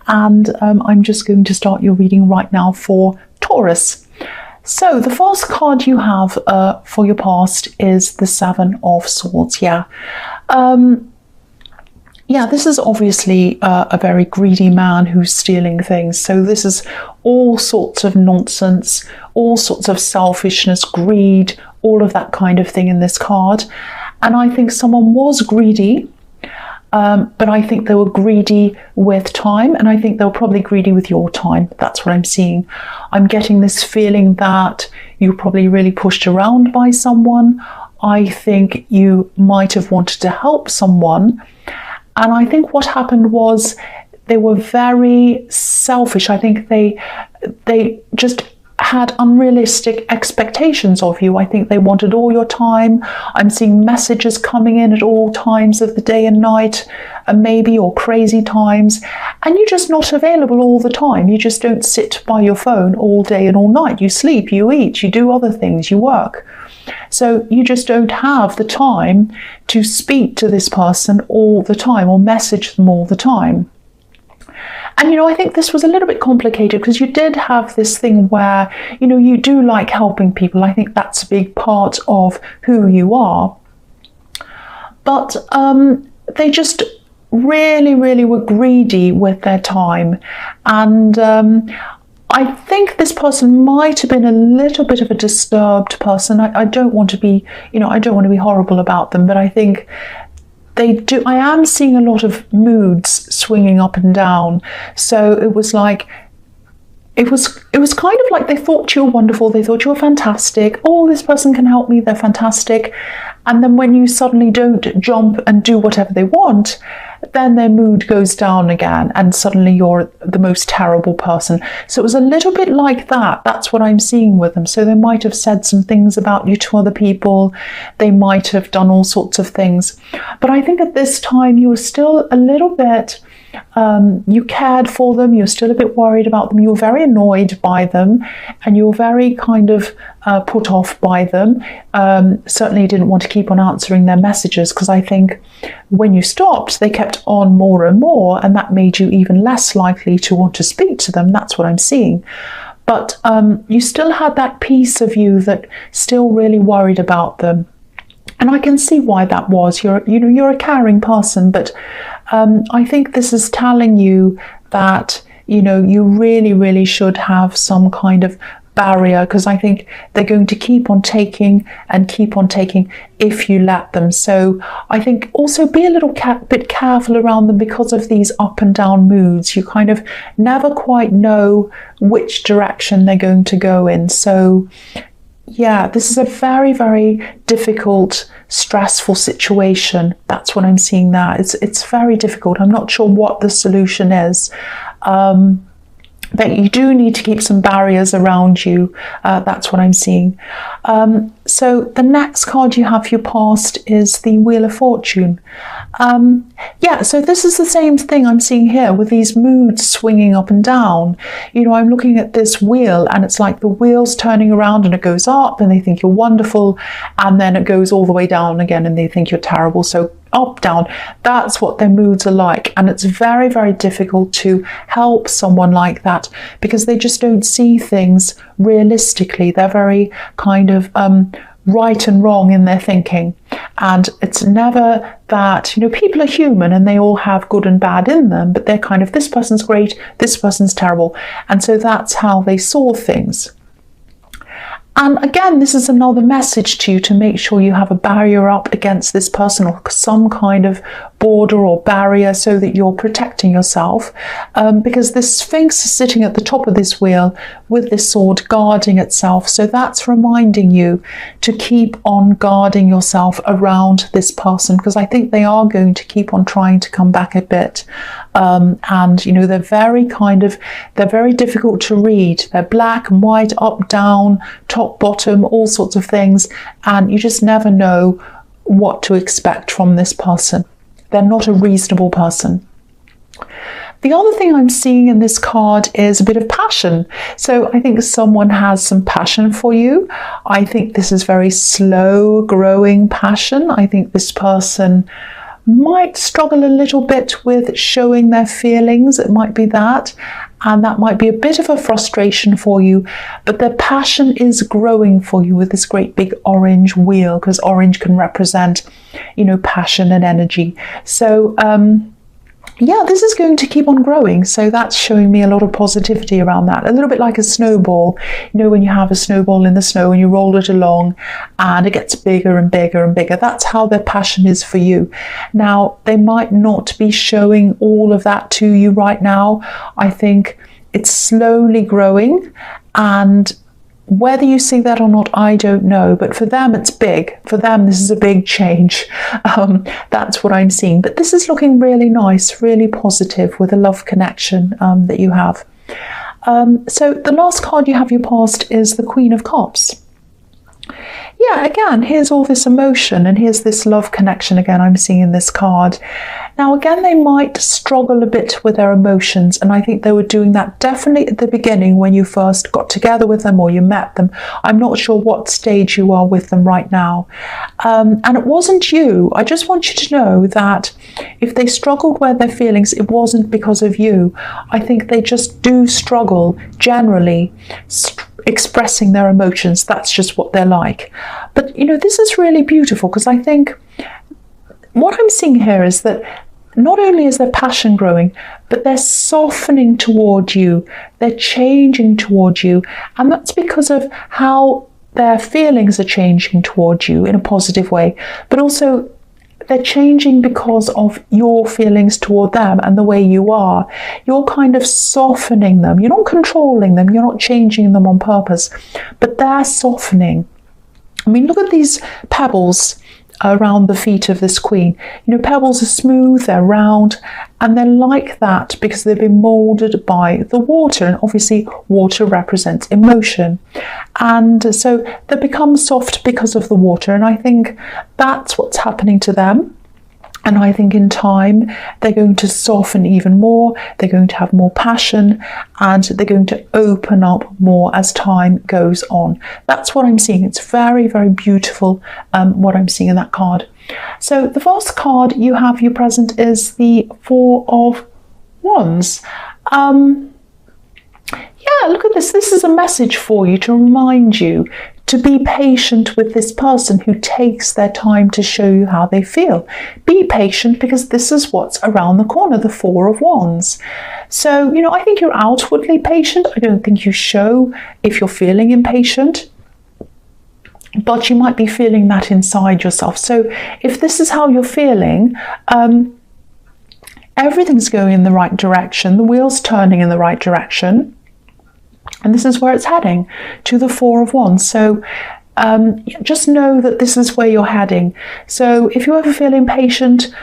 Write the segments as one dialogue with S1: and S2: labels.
S1: And I'm just going to start your reading right now for Taurus. So the first card you have for your past is the Seven of Swords. Yeah, this is obviously a very greedy man who's stealing things. So this is all sorts of nonsense, all sorts of selfishness, greed, all of that kind of thing in this card. And I think someone was greedy, but I think they were greedy with time, and I think they were probably greedy with your time. That's what I'm seeing. I'm getting this feeling that you were probably really pushed around by someone. I think you might have wanted to help someone. And I think what happened was they were very selfish. I think they just had unrealistic expectations of you. I think they wanted all your time. I'm seeing messages coming in at all times of the day and night, maybe, or crazy times, and you're just not available all the time. You just don't sit by your phone all day and all night. You sleep, you eat, you do other things, you work. So you just don't have the time to speak to this person all the time or message them all the time. And, I think this was a little bit complicated because you did have this thing where, you do like helping people. I think that's a big part of who you are. But they just really, really were greedy with their time. And I think this person might have been a little bit of a disturbed person. I don't want to be, I don't want to be horrible about them, but I think they do. I am seeing a lot of moods swinging up and down. So it was like, it was kind of like they thought you were wonderful. They thought you were fantastic. Oh, this person can help me. They're fantastic. And then when you suddenly don't jump and do whatever they want, then their mood goes down again, and suddenly you're the most terrible person. So it was a little bit like that. That's what I'm seeing with them. So they might have said some things about you to other people. They might have done all sorts of things. But I think at this time you were still a little bit, you cared for them. You're still a bit worried about them. You were very annoyed by them, and you were very kind of put off by them. Certainly didn't want to keep on answering their messages, because I think when you stopped, they kept on more and more, and that made you even less likely to want to speak to them. That's what I'm seeing. But you still had that piece of you that still really worried about them. And I can see why that was. You're a caring person, but I think this is telling you that, you really, really should have some kind of barrier, because I think they're going to keep on taking and keep on taking if you let them. So I think also be a little bit careful around them because of these up and down moods. You kind of never quite know which direction they're going to go in. So yeah, this is a very, very difficult, stressful situation. That's what I'm seeing there. It's very difficult. I'm not sure what the solution is. But you do need to keep some barriers around you. That's what I'm seeing. So the next card you have for your past is the Wheel of Fortune. So this is the same thing I'm seeing here with these moods swinging up and down. I'm looking at this wheel, and it's like the wheel's turning around, and it goes up and they think you're wonderful, and then it goes all the way down again and they think you're terrible. So up, down, that's what their moods are like. And it's very, very difficult to help someone like that because they just don't see things realistically. They're very kind of right and wrong in their thinking. And it's never that, people are human and they all have good and bad in them, but they're kind of, this person's great, this person's terrible. And so that's how they saw things. And again, this is another message to you to make sure you have a barrier up against this person, or some kind of border or barrier, so that you're protecting yourself. Because this Sphinx is sitting at the top of this wheel with this sword guarding itself. So that's reminding you to keep on guarding yourself around this person, because I think they are going to keep on trying to come back a bit. And they're very difficult to read. They're black and white, up, down, top, bottom, all sorts of things, and you just never know what to expect from this person. They're not a reasonable person. The other thing I'm seeing in this card is a bit of passion. So I think someone has some passion for you. I think this is very slow growing passion. I think this person might struggle a little bit with showing their feelings. It might be that, and that might be a bit of a frustration for you, but their passion is growing for you with this great big orange wheel, because orange can represent, you know, passion and energy. So yeah, this is going to keep on growing. So that's showing me a lot of positivity around that. A little bit like a snowball. You know, when you have a snowball in the snow and you roll it along and it gets bigger and bigger and bigger. That's how their passion is for you. Now, they might not be showing all of that to you right now. I think it's slowly growing, and whether you see that or not, I don't know, but for them it's big. For them this is a big change. That's what I'm seeing. But this is looking really nice, really positive, with a love connection that you have. So the last card you have your past is the Queen of Cups. Yeah, again, here's all this emotion and here's this love connection again I'm seeing in this card. Now, again, they might struggle a bit with their emotions, and I think they were doing that definitely at the beginning when you first got together with them or you met them. I'm not sure what stage you are with them right now. And it wasn't you. I just want you to know that if they struggled with their feelings, it wasn't because of you. I think they just do struggle generally expressing their emotions. That's just what they're like. But, you know, this is really beautiful, because I think what I'm seeing here is that not only is their passion growing, but they're softening toward you, they're changing toward you, and that's because of how their feelings are changing toward you in a positive way, but also they're changing because of your feelings toward them and the way you are. You're kind of softening them. You're not controlling them, you're not changing them on purpose, but they're softening. I mean, look at these pebbles around the feet of this queen. You know, pebbles are smooth, they're round, and they're like that because they've been molded by the water, and obviously water represents emotion, and so they become soft because of the water. And I think that's what's happening to them. And I think in time, they're going to soften even more, they're going to have more passion, and they're going to open up more as time goes on. That's what I'm seeing. It's very, very beautiful, what I'm seeing in that card. So the first card you have your present is the Four of Wands. Yeah, look at this. This is a message for you to remind you to be patient with this person who takes their time to show you how they feel. Be patient, because this is what's around the corner, the Four of Wands. So, you know, I think you're outwardly patient. I don't think you show if you're feeling impatient, but you might be feeling that inside yourself. So if this is how you're feeling, everything's going in the right direction. The wheel's turning in the right direction. And this is where it's heading, to the Four of Wands. So just know that this is where you're heading. So if you ever feel impatient,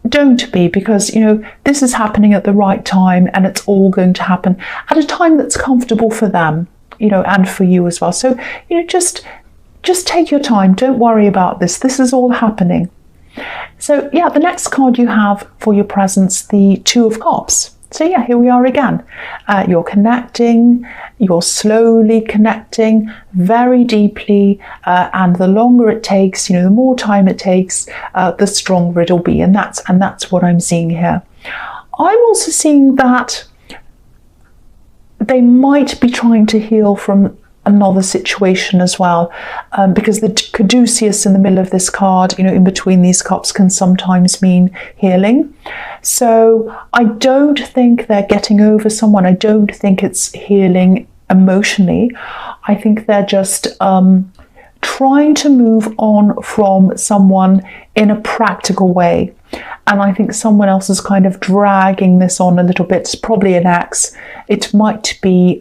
S1: don't be, because, you know, this is happening at the right time, and it's all going to happen at a time that's comfortable for them, you know, and for you as well. So, you know, just take your time. Don't worry about this. This is all happening. So yeah, the next card you have for your presence, the Two of Cups. So yeah, here we are again. You're connecting, you're slowly connecting very deeply, and the longer it takes, you know, the more time it takes, the stronger it'll be, and that's what I'm seeing here. I'm also seeing that they might be trying to heal from another situation as well, because the caduceus in the middle of this card, you know, in between these cups, can sometimes mean healing. So I don't think they're getting over someone. I don't think it's healing emotionally. I think they're just trying to move on from someone in a practical way. And I think someone else is kind of dragging this on a little bit. It's probably an ex. It might be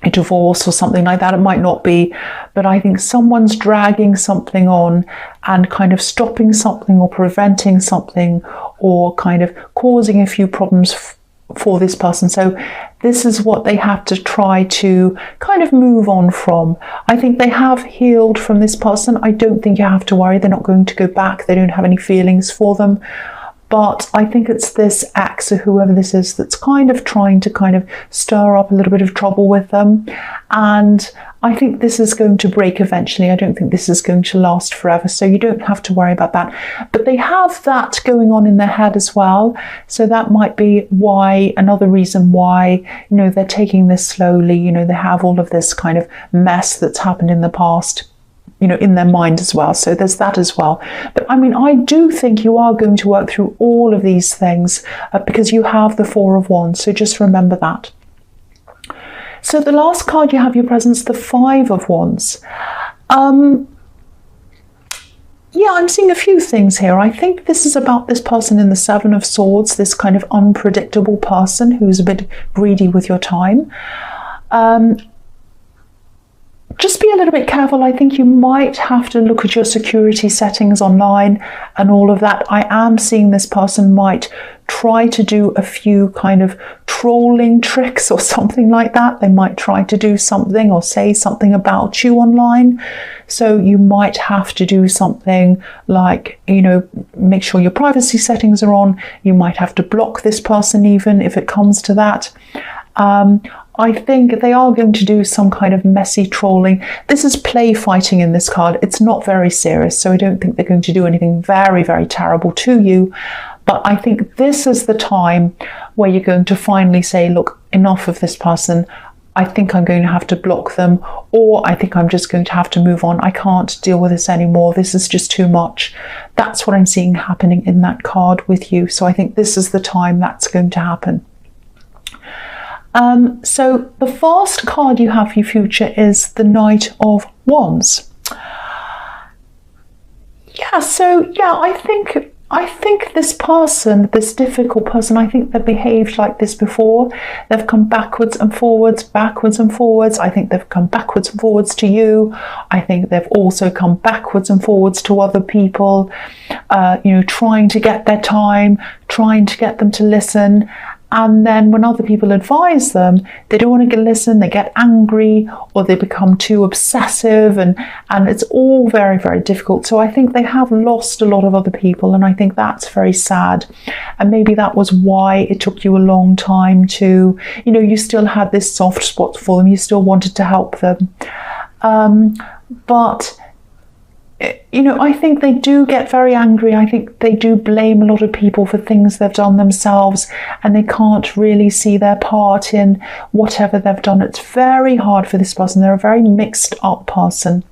S1: a divorce or something like that. It might not be, but I think someone's dragging something on and kind of stopping something or preventing something, or kind of causing a few problems for this person. So this is what they have to try to kind of move on from. I think they have healed from this person. I don't think you have to worry. They're not going to go back. They don't have any feelings for them. But I think it's this ex or whoever this is that's kind of trying to kind of stir up a little bit of trouble with them. And I think this is going to break eventually. I don't think this is going to last forever, so you don't have to worry about that. But they have that going on in their head as well, so that might be why, another reason why, you know, they're taking this slowly. You know, they have all of this kind of mess that's happened in the past, you know, in their mind as well. So there's that as well. But I mean, I do think you are going to work through all of these things because you have the Four of Wands. So just remember that. So the last card you have your presence, the Five of Wands. Yeah, I'm seeing a few things here. I think this is about this person in the Seven of Swords, this kind of unpredictable person who's a bit greedy with your time. Just be a little bit careful. I think you might have to look at your security settings online and all of that. I am seeing this person might try to do a few kind of trolling tricks or something like that. They might try to do something or say something about you online. So you might have to do something like, you know, make sure your privacy settings are on. You might have to block this person even if it comes to that. I think they are going to do some kind of messy trolling. This is play fighting in this card. It's not very serious, so I don't think they're going to do anything very, very terrible to you. But I think this is the time where you're going to finally say, look, enough of this person. I think I'm going to have to block them, or I think I'm just going to have to move on. I can't deal with this anymore. This is just too much. That's what I'm seeing happening in that card with you. So I think this is the time that's going to happen. So the first card you have for your future is the Knight of Wands. Yeah, so yeah, I think this person, this difficult person, I think they've behaved like this before. They've come backwards and forwards, backwards and forwards. I think they've come backwards and forwards to you. I think they've also come backwards and forwards to other people, you know, trying to get their time, trying to get them to listen. And then when other people advise them, they don't want to listen, they get angry, or they become too obsessive, and it's all very, very difficult. So I think they have lost a lot of other people, and I think that's very sad. And maybe that was why it took you a long time to, you know, you still had this soft spot for them, you still wanted to help them. But you know, I think they do get very angry. I think they do blame a lot of people for things they've done themselves, and they can't really see their part in whatever they've done. It's very hard for this person. They're a very mixed up person.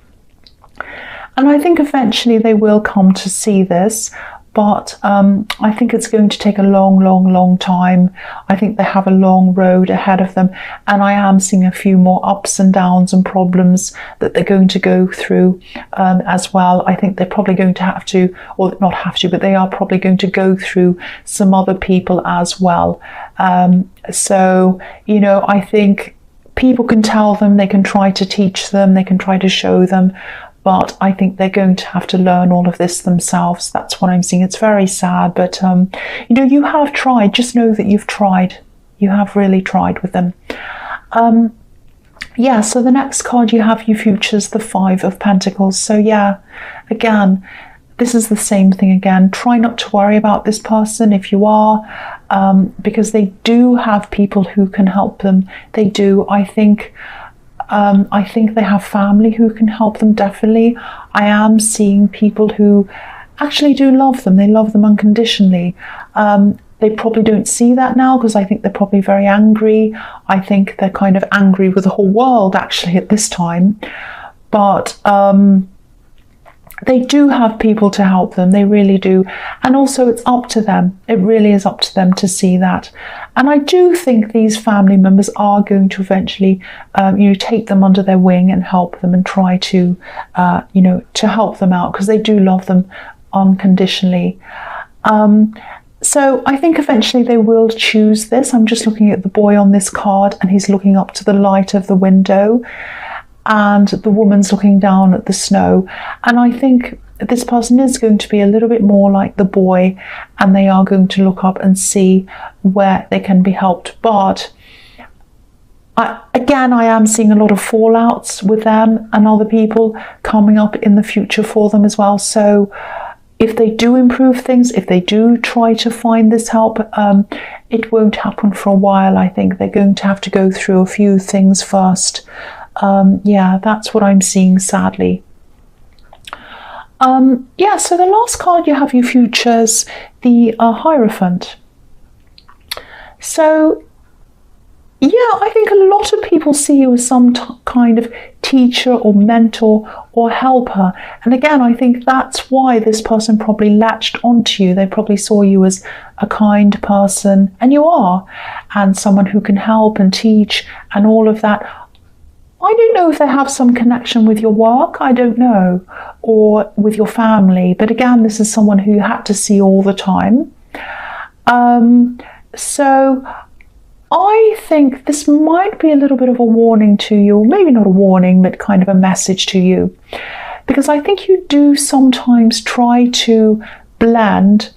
S1: And I think eventually they will come to see this, but I think it's going to take a long, long, long time. I think they have a long road ahead of them, and I am seeing a few more ups and downs and problems that they're going to go through as well. I think they're probably going to have to, or not have to, but they are probably going to go through some other people as well. So, you know, I think people can tell them, they can try to teach them, they can try to show them, but I think they're going to have to learn all of this themselves. That's what I'm seeing. It's very sad, but you know, you have tried. Just know that you've tried. You have really tried with them. Yeah, so the next card you have, your future, is the Five of Pentacles. So yeah, again, this is the same thing again. Try not to worry about this person if you are, because they do have people who can help them. They do. I think they have family who can help them, definitely. I am seeing people who actually do love them. They love them unconditionally. They probably don't see that now because I think they're probably very angry. I think they're kind of angry with the whole world actually at this time. But they do have people to help them. They really do. And also it's up to them. It really is up to them to see that. And I do think these family members are going to eventually, you know, take them under their wing and help them and try to, you know, to help them out because they do love them unconditionally. So I think eventually they will choose this. I'm just looking at the boy on this card and he's looking up to the light of the window, and the woman's looking down at the snow. And I think this person is going to be a little bit more like the boy, and they are going to look up and see where they can be helped. But again, I am seeing a lot of fallouts with them and other people coming up in the future for them as well. So if they do improve things, if they do try to find this help, it won't happen for a while. I think they're going to have to go through a few things first. Yeah, that's what I'm seeing, sadly. Yeah, so the last card you have, your futures, the Hierophant. So, yeah, I think a lot of people see you as some kind of teacher or mentor or helper. And again, I think that's why this person probably latched onto you. They probably saw you as a kind person, and you are, and someone who can help and teach and all of that. I don't know if they have some connection with your work, I don't know, or with your family. But again, this is someone who you had to see all the time. So I think this might be a little bit of a warning to you, or maybe not a warning, but kind of a message to you. Because I think you do sometimes try to blend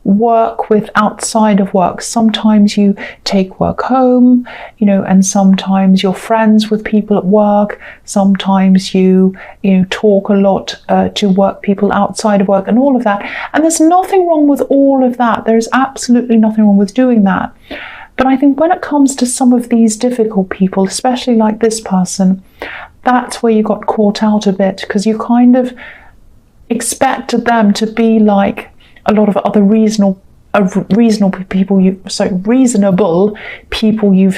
S1: work with outside of work. Sometimes you take work home, you know, and sometimes you're friends with people at work. Sometimes you talk a lot to work people outside of work and all of that. And there's nothing wrong with all of that. There's absolutely nothing wrong with doing that. But I think when it comes to some of these difficult people, especially like this person, that's where you got caught out a bit, because you kind of expected them to be like a lot of other reasonable people you've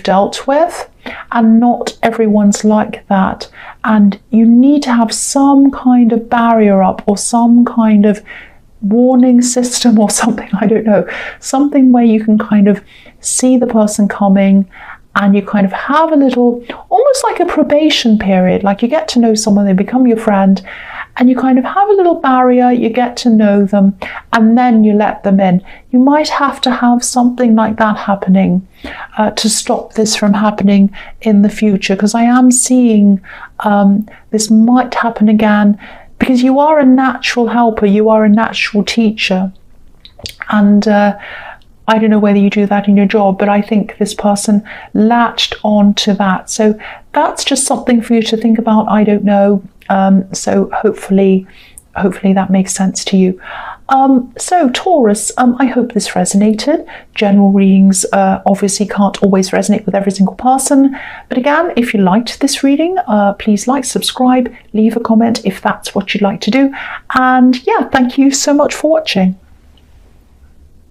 S1: dealt with, and not everyone's like that. And you need to have some kind of barrier up, or some kind of warning system or something, I don't know, something where you can kind of see the person coming, and you kind of have a little, almost like a probation period, like you get to know someone, they become your friend, and you kind of have a little barrier, you get to know them, and then you let them in. You might have to have something like that happening to stop this from happening in the future, because I am seeing this might happen again, because you are a natural helper, you are a natural teacher, and I don't know whether you do that in your job, but I think this person latched on to that. So that's just something for you to think about. I don't know. So hopefully that makes sense to you. So Taurus, I hope this resonated. General readings obviously can't always resonate with every single person. But again, if you liked this reading, please like, subscribe, leave a comment if that's what you'd like to do. And yeah, thank you so much for watching.